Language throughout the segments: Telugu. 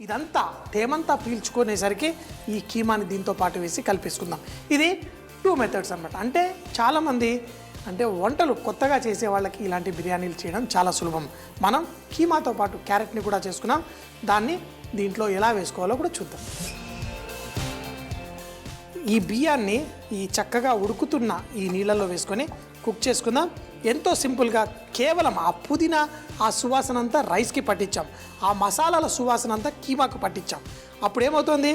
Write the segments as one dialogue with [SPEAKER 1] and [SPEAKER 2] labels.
[SPEAKER 1] ఇదంతా తేమంతా పీల్చుకునేసరికి ఈ కీమాని దీంతో పాటు వేసి కలిపేసుకుందాం. ఇది 2 మెథడ్స్ అన్నమాట. అంటే చాలామంది వంటలు కొత్తగా చేసే వాళ్ళకి ఇలాంటి బిర్యానీలు చేయడం చాలా సులభం. మనం కీమాతో పాటు క్యారెట్ని కూడా చేసుకున్నాం. దాన్ని దీంట్లో ఎలా వేసుకోవాలో కూడా చూద్దాం. ఈ బియ్యాన్ని ఈ చక్కగా ఉడుకుతున్న ఈ నీళ్ళల్లో వేసుకొని కుక్ చేసుకుందాం. ఎంతో సింపుల్గా కేవలం ఆ పుదీనా ఆ సువాసన అంతా రైస్కి పట్టించాం, ఆ మసాలాల సువాసన అంతా కీమాకు పట్టించాం. అప్పుడు ఏమవుతుంది,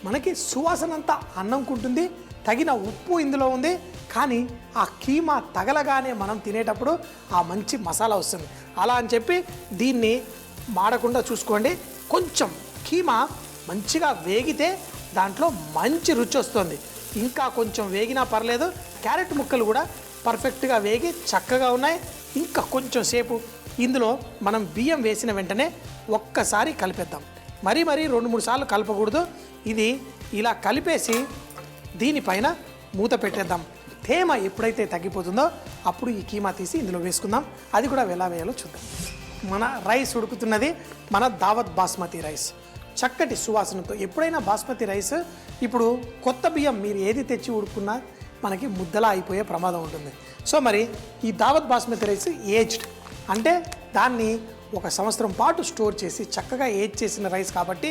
[SPEAKER 1] మనకి సువాసన అంతా అన్నంకుంటుంది, తగిన ఉప్పు ఇందులో ఉంది, కానీ ఆ కీమా తగలగానే మనం తినేటప్పుడు ఆ మంచి మసాలా వస్తుంది. అలా అని చెప్పి దీన్ని మాడకుండా చూసుకోండి. కొంచెం కీమా మంచిగా వేగితే దాంట్లో మంచి రుచి వస్తుంది. ఇంకా కొంచెం వేగినా పర్లేదు. క్యారెట్ ముక్కలు కూడా పర్ఫెక్ట్గా వేగి చక్కగా ఉన్నాయి. ఇంకా కొంచెం సేపు ఇందులో మనం బియ్యం వేసిన వెంటనే ఒక్కసారి కలిపేద్దాం. మరీ 2-3 సార్లు కలపకూడదు. ఇది ఇలా కలిపేసి దీనిపైన మూత పెట్టేద్దాం. తేమ ఎప్పుడైతే తగ్గిపోతుందో అప్పుడు ఈ కీమా తీసి ఇందులో వేసుకుందాం. అది కూడా ఎలా వేయాలో చూద్దాం. మన రైస్ ఉడుకుతున్నది. మన దావత్ బాస్మతి రైస్ చక్కటి సువాసనతో. ఎప్పుడైనా బాస్మతి రైస్ ఇప్పుడు కొత్త బియ్యం మీరు ఏది తెచ్చి ఉడుకున్నా మనకి ముద్దలా అయిపోయే ప్రమాదం ఉంటుంది. సో మరి ఈ దావత్ బాస్మతి రైస్ ఏజ్డ్, అంటే దాన్ని 1 సంవత్సరం పాటు స్టోర్ చేసి చక్కగా ఏజ్ చేసిన రైస్ కాబట్టి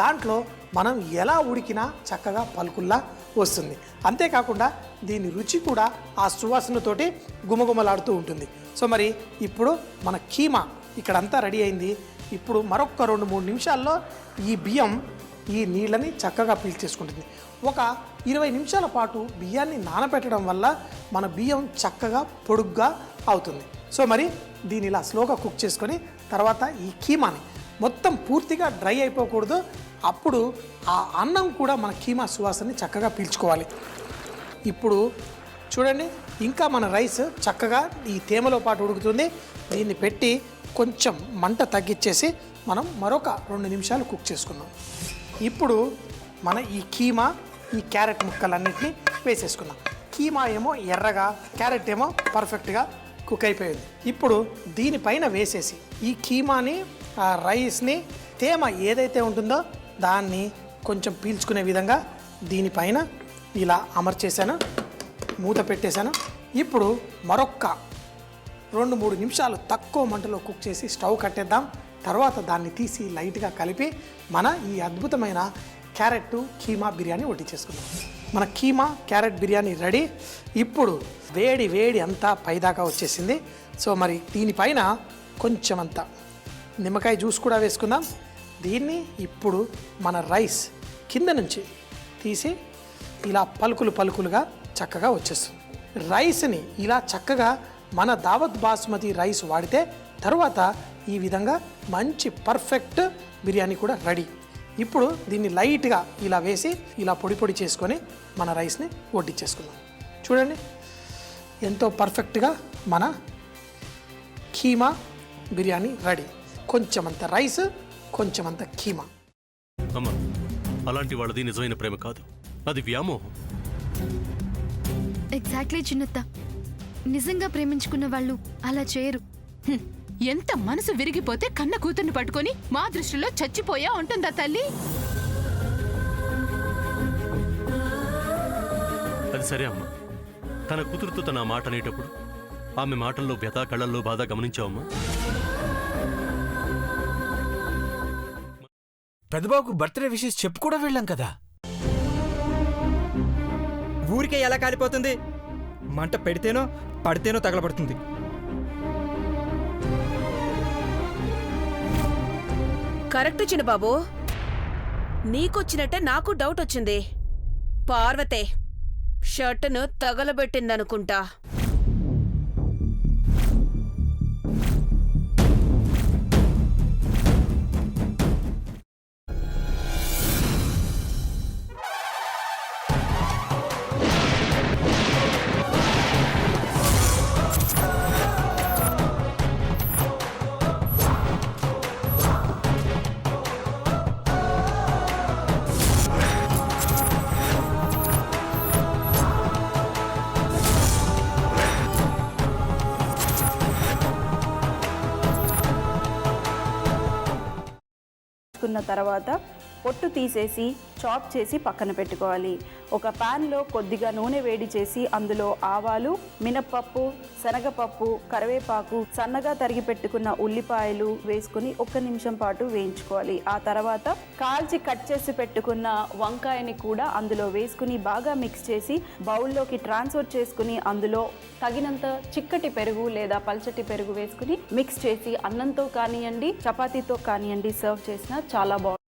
[SPEAKER 1] దాంట్లో మనం ఎలా ఉడికినా చక్కగా పలుకుల్లా వస్తుంది. అంతేకాకుండా దీని రుచి కూడా ఆ సువాసనతోటి గుమగుమలాడుతూ ఉంటుంది. సో మరి ఇప్పుడు మన కీమా ఇక్కడంతా రెడీ అయింది. ఇప్పుడు మరొక 2-3 నిమిషాల్లో ఈ బియ్యం ఈ నీళ్ళని చక్కగా పీల్చేసుకుంటుంది. ఒక 20 నిమిషాల పాటు బియ్యాన్ని నానబెట్టడం వల్ల మన బియ్యం చక్కగా పొడుగ్గా అవుతుంది. సో మరి దీన్ని ఇలా స్లోగా కుక్ చేసుకొని తర్వాత ఈ కీమాని మొత్తం పూర్తిగా డ్రై అయిపోకూడదు. అప్పుడు ఆ అన్నం కూడా మన కీమా సువాసనని చక్కగా పీల్చుకోవాలి. ఇప్పుడు చూడండి, ఇంకా మన రైస్ చక్కగా ఈ తేమలో పాటు ఉడుకుతుంది. దీన్ని పెట్టి కొంచెం మంట తగ్గించేసి మనం మరొక 2 నిమిషాలు కుక్ చేసుకుందాం. ఇప్పుడు మన ఈ కీమా ఈ క్యారెట్ ముక్కలన్నింటినీ వేసేసుకుందాం. కీమా ఏమో ఎర్రగా, క్యారెట్ ఏమో పర్ఫెక్ట్గా కుక్ అయిపోయింది. ఇప్పుడు దీనిపైన వేసేసి ఈ కీమాని ఆ రైస్ని తేమ ఏదైతే ఉంటుందో దాన్ని కొంచెం పీల్చుకునే విధంగా దీనిపైన ఇలా అమర్చేసాను, మూత పెట్టేశాను. ఇప్పుడు మరొక్క 2-3 నిమిషాలు తక్కువ మంటలో కుక్ చేసి స్టవ్ కట్టేద్దాం. తర్వాత దాన్ని తీసి లైట్గా కలిపి మన ఈ అద్భుతమైన క్యారెట్ కీమా బిర్యానీ వడ్డించేసుకుందాం. మన కీమా క్యారెట్ బిర్యానీ రెడీ. ఇప్పుడు వేడి అంతా పైదాకా వచ్చేసింది. సో మరి దీనిపైన కొంచెం అంతా నిమ్మకాయ జ్యూస్ కూడా వేసుకుందాం. దీన్ని ఇప్పుడు మన రైస్ కింద నుంచి తీసి ఇలా పలుకులుగా చక్కగా వచ్చేస్తుంది. రైస్ని ఇలా చక్కగా మన దావత్ బాస్మతి రైస్ వాడితే తర్వాత ఈ విధంగా మంచి పర్ఫెక్ట్ బిర్యానీ కూడా రెడీ. ఇప్పుడు దీన్ని లైట్గా ఇలా వేసి ఇలా పొడి చేసుకొని మన రైస్ని వడ్డించేసుకుందాం. చూడండి, ఎంతో పర్ఫెక్ట్గా మన కీమా బిర్యానీ రెడీ. కొంచెమంత రైస్, కొంచెమంత కీమా.
[SPEAKER 2] అమ్మా, అలాంటి వాళ్ళది నిజమైన ప్రేమ కాదు, అది వ్యామోహం.
[SPEAKER 3] ఎగ్జాక్ట్లీ చిన్నత్త, నిజంగా ప్రేమించుకున్న వాళ్ళు అలా చేయరు.
[SPEAKER 4] ఎంత మనసు విరిగిపోతే కన్న కూతుర్ని పట్టుకొని మా దృష్టిలో చచ్చిపోయా ఉంటుందా తల్లి?
[SPEAKER 2] అది సరే అమ్మా, తన కూతురుతో తన మాట అనేటప్పుడు ఆమె మాటల్లో వ్యథ, కళ్ళల్లో బాధ గమనించావమ్మా?
[SPEAKER 5] పెద్దబాబుకు బర్త్డే విషెస్ చెప్పు కూడా వెళ్ళాం కదా.
[SPEAKER 6] ఊరికే ఎలా కాలిపోతుంది? మంట పెడితేనో పడితేనో తగలబడుతుంది.
[SPEAKER 7] కరెక్ట్ చిన్నబాబు, నీకొచ్చినట్టే నాకు డౌట్ వచ్చింది. పార్వతే షర్టును తగలబెట్టిందనుకుంటా.
[SPEAKER 8] వేసుకున్న తర్వాత పొట్టు తీసేసి చాప్ చేసి పక్కన పెట్టుకోవాలి. ఒక ప్యాన్లో కొద్దిగా నూనె వేడి చేసి అందులో ఆవాలు, మినప్పప్పు, శనగపప్పు, కరివేపాకు, సన్నగా తరిగి పెట్టుకున్న ఉల్లిపాయలు వేసుకుని 1 నిమిషం పాటు వేయించుకోవాలి. ఆ తర్వాత కాల్చి కట్ చేసి పెట్టుకున్న వంకాయని కూడా అందులో వేసుకుని బాగా మిక్స్ చేసి బౌల్లోకి ట్రాన్స్ఫర్ చేసుకుని అందులో తగినంత చిక్కటి పెరుగు లేదా పల్చటి పెరుగు వేసుకుని మిక్స్ చేసి అన్నంతో కానివ్వండి, చపాతీతో కానివ్వండి సర్వ్ చేసినా చాలా బాగుంటుంది.